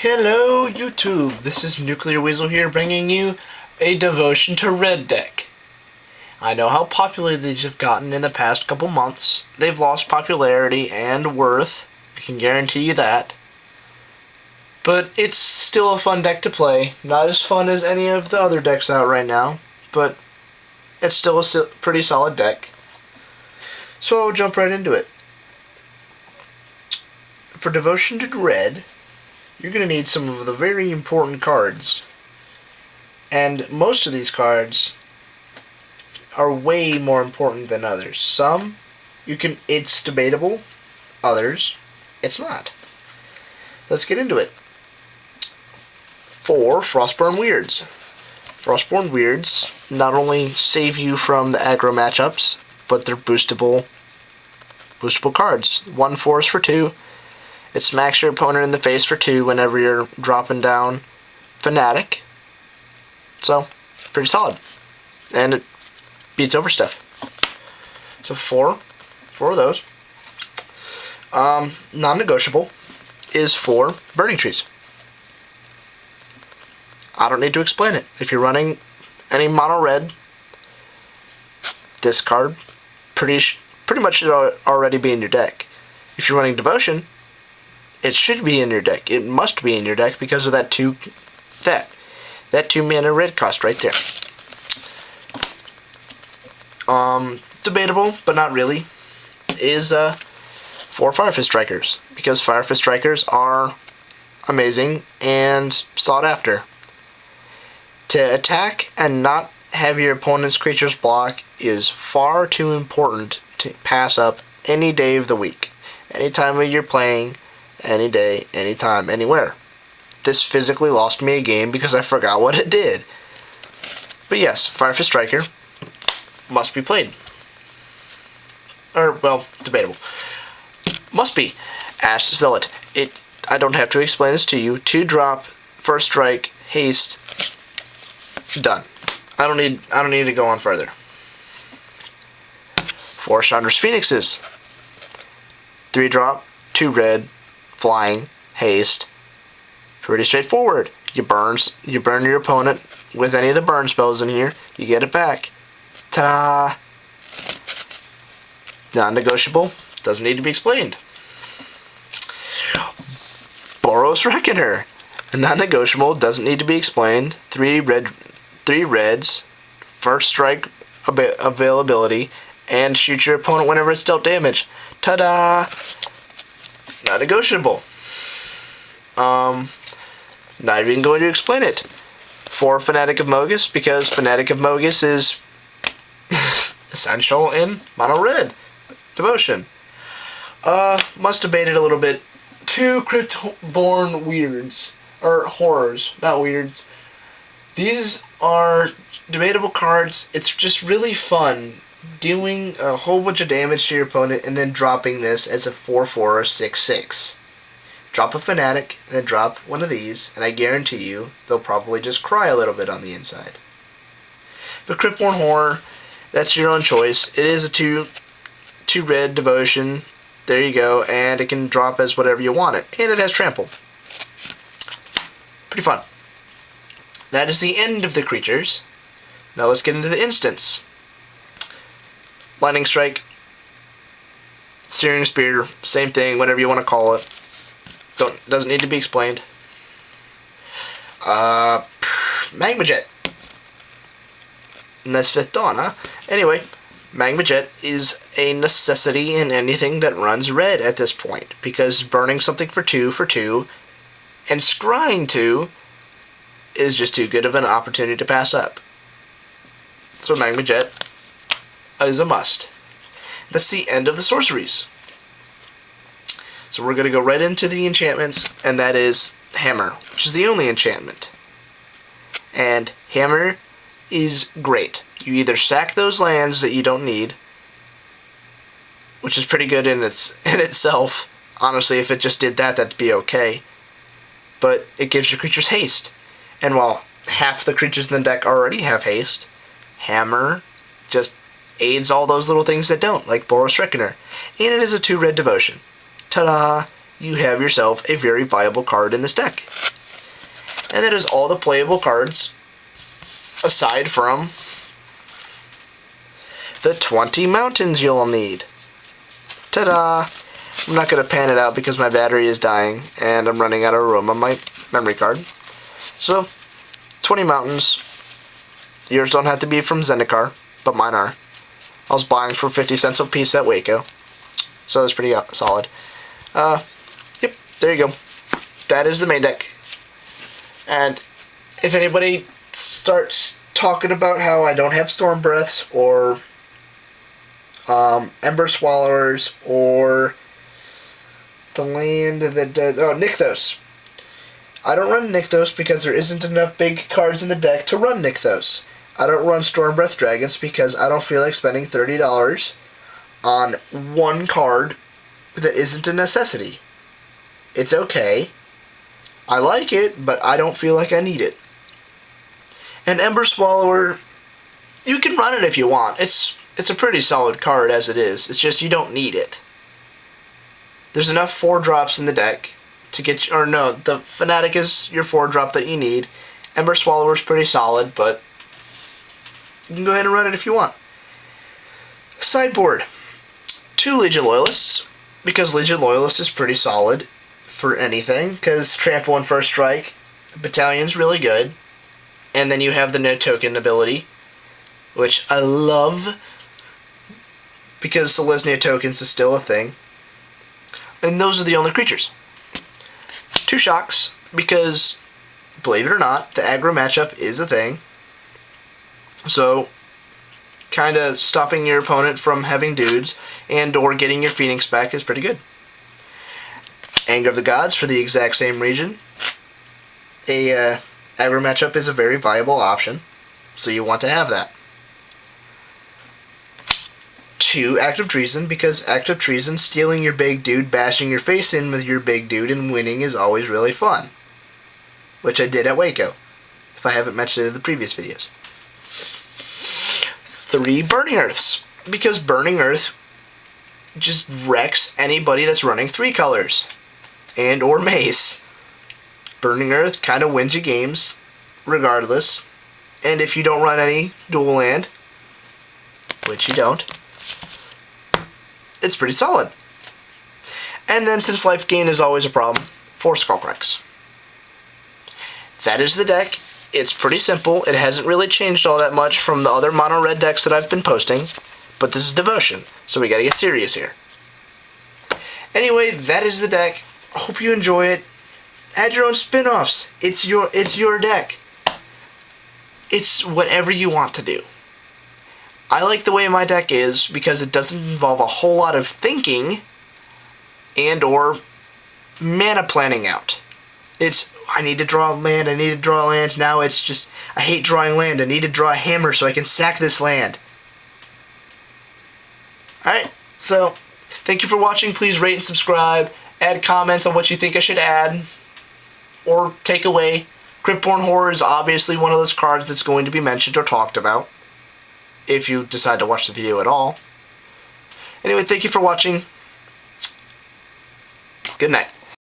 Hello YouTube, this is Nuclear Weasel here bringing you a devotion to red deck. I know how popular these have gotten in the past couple months. They've lost popularity and worth, I can guarantee you that. But it's still a fun deck to play. Not as fun as any of the other decks out right now, but it's still a pretty solid deck. So I'll jump right into it. For devotion to red, you're going to need some of the very important cards. And most of these cards are way more important than others. Some, it's debatable. Others, it's not. Let's get into it. 4 Frostborn Weirds. Frostborn Weirds not only save you from the aggro matchups, but they're boostable cards. 1 force for 2. It smacks your opponent in the face for 2 whenever you're dropping down Fanatic. So, pretty solid. And it beats over stuff. So 4 of those. Non-negotiable is 4 Burning Trees. I don't need to explain it. If you're running any mono red, this card pretty much should already be in your deck. If you're running Devotion, it should be in your deck. It must be in your deck because of that 2 mana red cost right there. Debatable, but not really, is 4 Fire Fist Strikers, because Fire Fist Strikers are amazing and sought after. To attack and not have your opponent's creatures block is far too important to pass up any day of the week. Any time you're playing, any day, anytime, anywhere. This physically lost me a game because I forgot what it did. But yes, Fire Fist Striker must be played. Or, well, debatable. Must be. Ash Zealot. I don't have to explain this to you. 2-drop, first strike, haste, done. I don't need to go on further. 4 Chandra's Phoenixes. 3-drop, 2 red, flying, haste. Pretty straightforward. You burn your opponent with any of the burn spells in here. You get it back. Ta-da! Non-negotiable. Doesn't need to be explained. Boros Reckoner. Non-negotiable. Doesn't need to be explained. 3 reds. First strike availability. And shoot your opponent whenever it's dealt damage. Ta-da! Not negotiable. Not even going to explain it. 4 Fanatic of Mogis, because Fanatic of Mogis is essential in mono red devotion. Must debate it a little bit. 2 Cryptborn Weirds, or horrors, not weirds. These are debatable cards. It's just really fun doing a whole bunch of damage to your opponent and then dropping this as a 4/4 or 6/6. Drop a Fanatic and then drop one of these, and I guarantee you they'll probably just cry a little bit on the inside. But Cryptborn Horror, that's your own choice. It is a 2 red devotion. There you go, and it can drop as whatever you want it. And it has trample. Pretty fun. That is the end of the creatures. Now let's get into the instants. Lightning Strike, Searing Spear, same thing, whatever you want to call it. Doesn't need to be explained. Magma Jet. And that's 5th Dawn, huh? Anyway, Magma Jet is a necessity in anything that runs red at this point, because burning something for 2 and scrying 2 is just too good of an opportunity to pass up. So Magma Jet is a must. That's the end of the sorceries. So we're going to go right into the enchantments, and that is Hammer, which is the only enchantment. And Hammer is great. You either sack those lands that you don't need, which is pretty good in itself. Honestly, if it just did that, that'd be okay. But it gives your creatures haste. And while half the creatures in the deck already have haste, Hammer just aids all those little things that don't, like Boros Reckoner. And it is a 2 red devotion. Ta-da! you have yourself a very viable card in this deck. And that is all the playable cards, aside from the 20 mountains you'll need. Ta-da! I'm not going to pan it out because my battery is dying, and I'm running out of room on my memory card. So, 20 mountains. Yours don't have to be from Zendikar, but mine are. I was buying for 50 cents a piece at Waco, so that's pretty solid. Yep, there you go. That is the main deck. And if anybody starts talking about how I don't have Storm Breaths or Ember Swallowers or the land that does... Oh, Nykthos. I don't run Nykthos because there isn't enough big cards in the deck to run Nykthos. I don't run Stormbreath Dragons because I don't feel like spending $30 on one card that isn't a necessity. It's okay. I like it, but I don't feel like I need it. And Ember Swallower, you can run it if you want. It's a pretty solid card as it is. It's just you don't need it. There's enough 4-drops in the deck to get you, or no, the Fanatic is your 4-drop that you need. Ember Swallower's pretty solid, but you can go ahead and run it if you want. Sideboard. 2 Legion Loyalists, because Legion Loyalist is pretty solid for anything, because Trample and First Strike, Battalion's really good, and then you have the no token ability, which I love, because Selesnya tokens is still a thing. And those are the only creatures. 2 Shocks, because, believe it or not, the aggro matchup is a thing. So, kind of stopping your opponent from having dudes and or getting your Phoenix back is pretty good. Anger of the Gods for the exact same region. A aggro matchup is a very viable option, so you want to have that. 2 Active Treason, because Active Treason, stealing your big dude, bashing your face in with your big dude, and winning is always really fun. Which I did at Waco, if I haven't mentioned it in the previous videos. 3 Burning Earths, because Burning Earth just wrecks anybody that's running 3 colors, and or Mace. Burning Earth kind of wins you games, regardless, and if you don't run any dual land, which you don't, it's pretty solid. And then, since life gain is always a problem, 4 Skullcracks. That is the deck. It's pretty simple. It hasn't really changed all that much from the other mono red decks that I've been posting, but this is Devotion, so we gotta get serious here. Anyway, that is the deck. I hope you enjoy it. Add your own spin-offs. It's your deck. It's whatever you want to do. I like the way my deck is because it doesn't involve a whole lot of thinking and or mana planning out. It's, I need to draw land, I need to draw land. Now it's just, I hate drawing land. I need to draw a hammer so I can sack this land. Alright, so thank you for watching. Please rate and subscribe. Add comments on what you think I should add or take away. Cryptborn Horror is obviously one of those cards that's going to be mentioned or talked about, if you decide to watch the video at all. Anyway, thank you for watching. Good night.